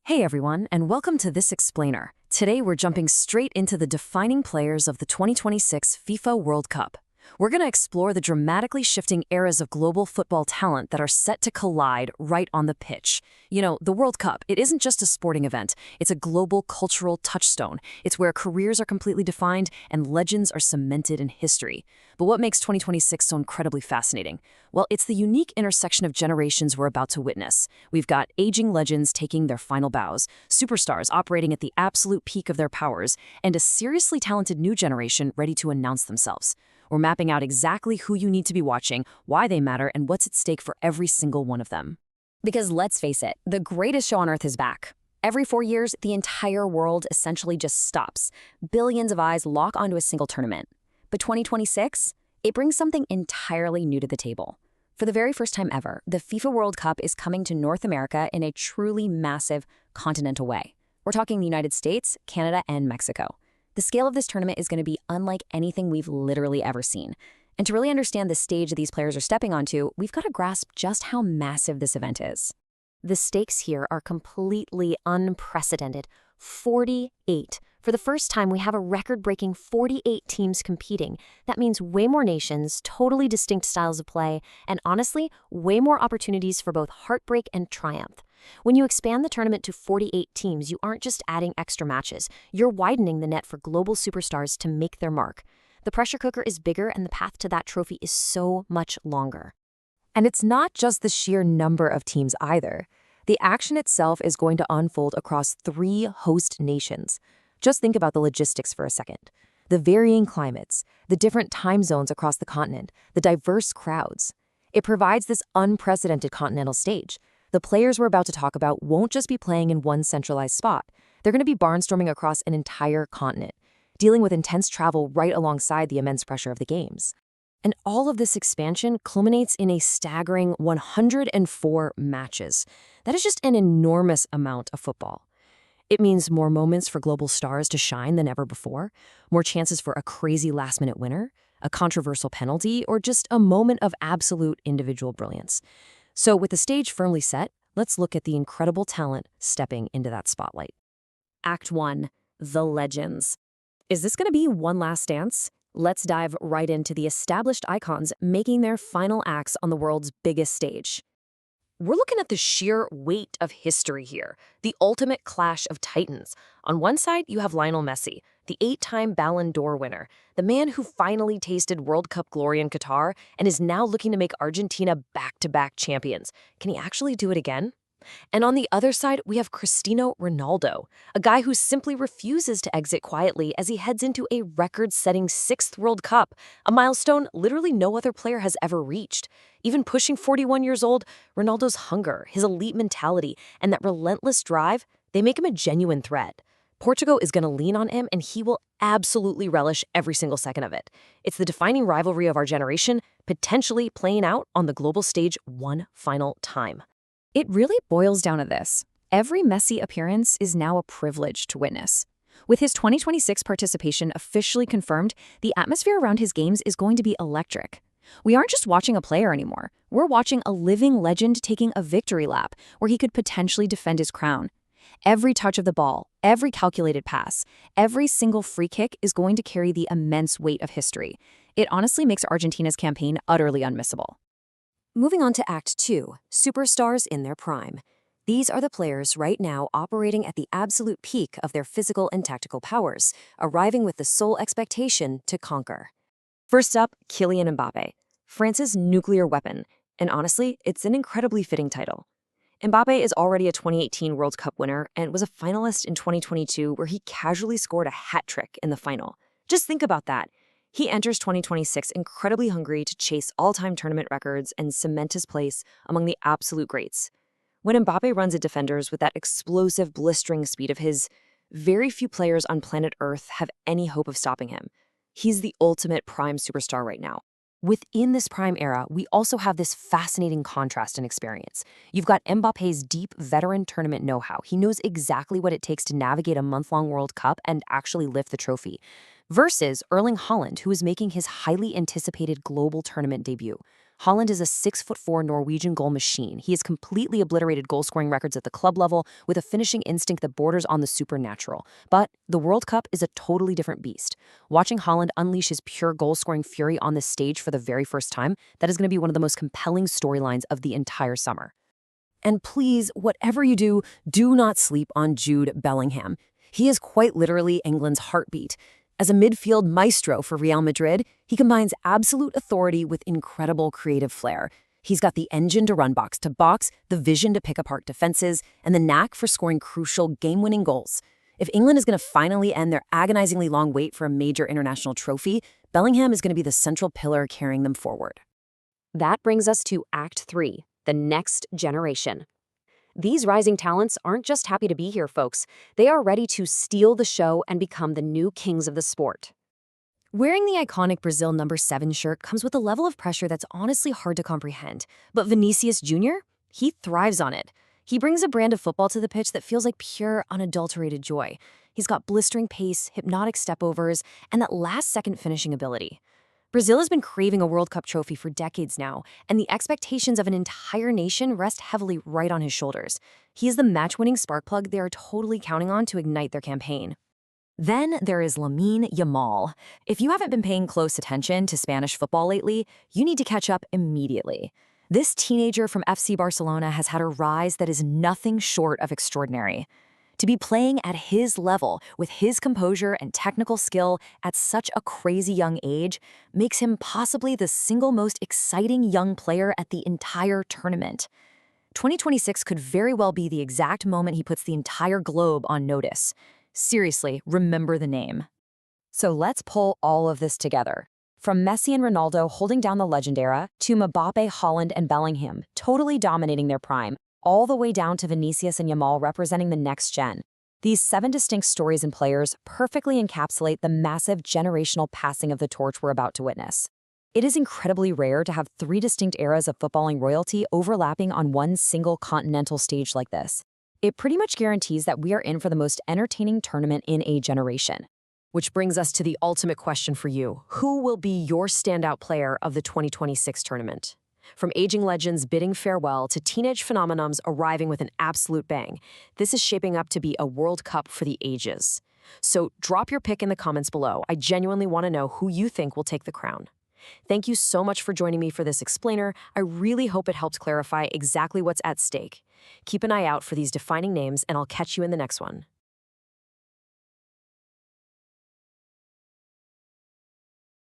Hey everyone, and welcome to This Explainer. Today we're jumping straight into the defining players of the 2026 FIFA World Cup. We're going to explore the dramatically shifting eras of global football talent that are set to collide right on the pitch. You know, the World Cup, it isn't just a sporting event. It's a global cultural touchstone. It's where careers are completely defined and legends are cemented in history. But what makes 2026 so incredibly fascinating? Well, it's the unique intersection of generations we're about to witness. We've got aging legends taking their final bows, superstars operating at the absolute peak of their powers, and a seriously talented new generation ready to announce themselves. We're mapping out exactly who you need to be watching, why they matter, and what's at stake for every single one of them. Because let's face it, the greatest show on earth is back. Every 4 years, the entire world essentially just stops. Billions of eyes lock onto a single tournament. But 2026, it brings something entirely new to the table. For the very first time ever, the FIFA World Cup is coming to North America in a truly massive continental way. We're talking the United States, Canada, and Mexico. The scale of this tournament is going to be unlike anything we've literally ever seen. And to really understand the stage these players are stepping onto, we've got to grasp just how massive this event is. The stakes here are completely unprecedented. 48. For the first time, we have a record-breaking 48 teams competing. That means way more nations, totally distinct styles of play, and honestly, way more opportunities for both heartbreak and triumph. When you expand the tournament to 48 teams, you aren't just adding extra matches. You're widening the net for global superstars to make their mark. The pressure cooker is bigger, and the path to that trophy is so much longer. And it's not just the sheer number of teams either. The action itself is going to unfold across 3 host nations. Just think about the logistics for a second. The varying climates, the different time zones across the continent, the diverse crowds. It provides this unprecedented continental stage. The players we're about to talk about won't just be playing in one centralized spot. They're going to be barnstorming across an entire continent, dealing with intense travel right alongside the immense pressure of the games. And all of this expansion culminates in a staggering 104 matches. That is just an enormous amount of football. It means more moments for global stars to shine than ever before, more chances for a crazy last-minute winner, a controversial penalty, or just a moment of absolute individual brilliance. So with the stage firmly set, let's look at the incredible talent stepping into that spotlight. Act 1. The Legends. Is this going to be one last dance? Let's dive right into the established icons making their final acts on the world's biggest stage. We're looking at the sheer weight of history here, the ultimate clash of titans. On one side, you have Lionel Messi, the 8-time Ballon d'Or winner, the man who finally tasted World Cup glory in Qatar and is now looking to make Argentina back-to-back champions. Can he actually do it again? And on the other side, we have Cristiano Ronaldo, a guy who simply refuses to exit quietly as he heads into a record-setting 6th World Cup, a milestone literally no other player has ever reached. Even pushing 41 years old, Ronaldo's hunger, his elite mentality, and that relentless drive, they make him a genuine threat. Portugal is going to lean on him, and he will absolutely relish every single second of it. It's the defining rivalry of our generation, potentially playing out on the global stage one final time. It really boils down to this. Every Messi appearance is now a privilege to witness. With his 2026 participation officially confirmed, the atmosphere around his games is going to be electric. We aren't just watching a player anymore. We're watching a living legend taking a victory lap where he could potentially defend his crown. Every touch of the ball, every calculated pass, every single free kick is going to carry the immense weight of history. It honestly makes Argentina's campaign utterly unmissable. Moving on to Act 2, superstars in their prime. These are the players right now operating at the absolute peak of their physical and tactical powers, arriving with the sole expectation to conquer. First up, Kylian Mbappé, France's nuclear weapon, and honestly, it's an incredibly fitting title. Mbappé is already a 2018 World Cup winner and was a finalist in 2022 where he casually scored a hat trick in the final. Just think about that. He enters 2026 incredibly hungry to chase all-time tournament records and cement his place among the absolute greats. When Mbappé runs at defenders with that explosive, blistering speed of his, very few players on planet Earth have any hope of stopping him. He's the ultimate prime superstar right now. Within this prime era, we also have this fascinating contrast in experience. You've got Mbappé's deep veteran tournament know-how. He knows exactly what it takes to navigate a month-long World Cup and actually lift the trophy. Versus Erling Haaland, who is making his highly anticipated global tournament debut. Haaland is a 6'4" Norwegian goal machine. He has completely obliterated goal-scoring records at the club level with a finishing instinct that borders on the supernatural. But the World Cup is a totally different beast. Watching Haaland unleash his pure goal-scoring fury on this stage for the very first time, that is going to be one of the most compelling storylines of the entire summer. And please, whatever you do, do not sleep on Jude Bellingham. He is quite literally England's heartbeat. As a midfield maestro for Real Madrid, he combines absolute authority with incredible creative flair. He's got the engine to run box to box, the vision to pick apart defenses, and the knack for scoring crucial game-winning goals. If England is going to finally end their agonizingly long wait for a major international trophy, Bellingham is going to be the central pillar carrying them forward. That brings us to Act 3, the next generation. These rising talents aren't just happy to be here, folks. They are ready to steal the show and become the new kings of the sport. Wearing the iconic Brazil number 7 shirt comes with a level of pressure that's honestly hard to comprehend. But Vinícius, Júnior, he thrives on it. He brings a brand of football to the pitch that feels like pure, unadulterated joy. He's got blistering pace, hypnotic stepovers, and that last-second finishing ability. Brazil has been craving a World Cup trophy for decades now, and the expectations of an entire nation rest heavily right on his shoulders. He is the match-winning spark plug they are totally counting on to ignite their campaign. Then there is Lamine Yamal. If you haven't been paying close attention to Spanish football lately, you need to catch up immediately. This teenager from FC Barcelona has had a rise that is nothing short of extraordinary. To be playing at his level with his composure and technical skill at such a crazy young age makes him possibly the single most exciting young player at the entire tournament. 2026 could very well be the exact moment he puts the entire globe on notice. Seriously, remember the name. So let's pull all of this together. From Messi and Ronaldo holding down the legend era to Mbappé, Haaland, and Bellingham totally dominating their prime, all the way down to Vinícius and Yamal representing the next gen. These 7 distinct stories and players perfectly encapsulate the massive generational passing of the torch we're about to witness. It is incredibly rare to have 3 distinct eras of footballing royalty overlapping on one single continental stage like this. It pretty much guarantees that we are in for the most entertaining tournament in a generation. Which brings us to the ultimate question for you. Who will be your standout player of the 2026 tournament? From aging legends bidding farewell to teenage phenomenons arriving with an absolute bang, this is shaping up to be a World Cup for the ages. So drop your pick in the comments below. I genuinely want to know who you think will take the crown. Thank you so much for joining me for this explainer. I really hope it helped clarify exactly what's at stake. Keep an eye out for these defining names, and I'll catch you in the next one.